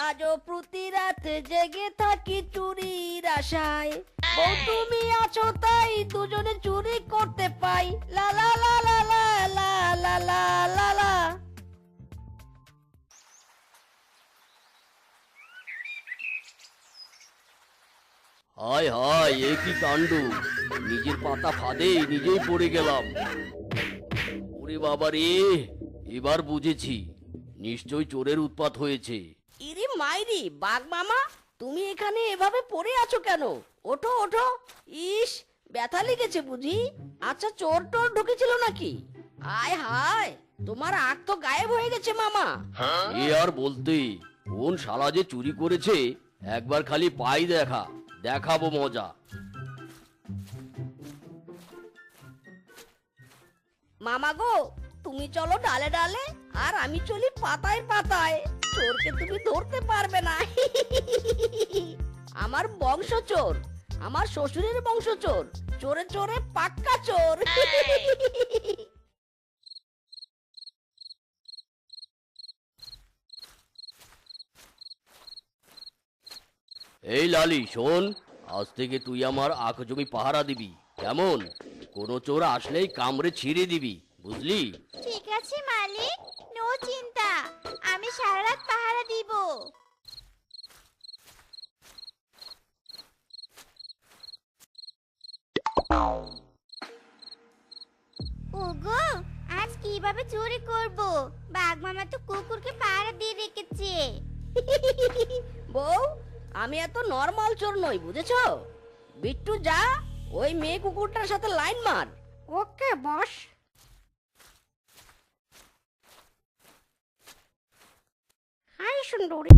আজও প্রতি রাত জেগে থাকি চুরির আশায়। বউ তুমি আছো তাই দুজনে চুরি করতে পাই। লা লা লা লা লা লা লা লা লা লা। হায় হায়, এ কি কাণ্ড! নিজের পাতা ফাঁদে নিজেই পড়ে গেলাম। ওরে বাবা রে, এবার বুঝেছি, নিশ্চয় চোরের উৎপাত হয়েছে। ইরি মাইরি, বাঘ মামা তুমি এখানে এভাবে পড়ে আছো কেন? ওঠো ওঠো। ইস, ব্যথা লেগেছে বুঝি? আচ্ছা, চোর টোর ঢুকেছিল নাকি? আয় হায়, তোমার আখ তো গায়েব হয়ে গেছে মামা। এ আর বলতে, কোন শালা যে চুরি করেছে, একবার খালি পাই দেখাবো মজা। মামা গো, তুমি চলো ডালে ডালে, আর আমি চলি পাতায় পাতায়। চোরকে তুমি ধরতে পারবে না। আমার বংশ চোর, আমার শ্বশুরের বংশ চোর, চোরে চোরে পাক্কা চোর। এই লালি শোন, আজ থেকে তুই আমার আখ জমি পাহারা দিবি, কেমন? কোনো চোর আসলেই কামড়ে ছিঁড়ে দিবি, বুঝলি? ঠিক আছে মালিক, নো চিন্তা, আমি সারা রাত পাহারা দিব। ওগো, আজ কিভাবে চুরি করব? বাঘ মামা তো কুকুরকে পাহারা দিয়ে রেখেছে। বউ, আমি এত নরমাল চোর নই, বুঝেছো? বিট্টু যা, ওই মেয়ে কুকুরটার সাথে লাইন মার। ওকে বস। হাই সুন্দরী।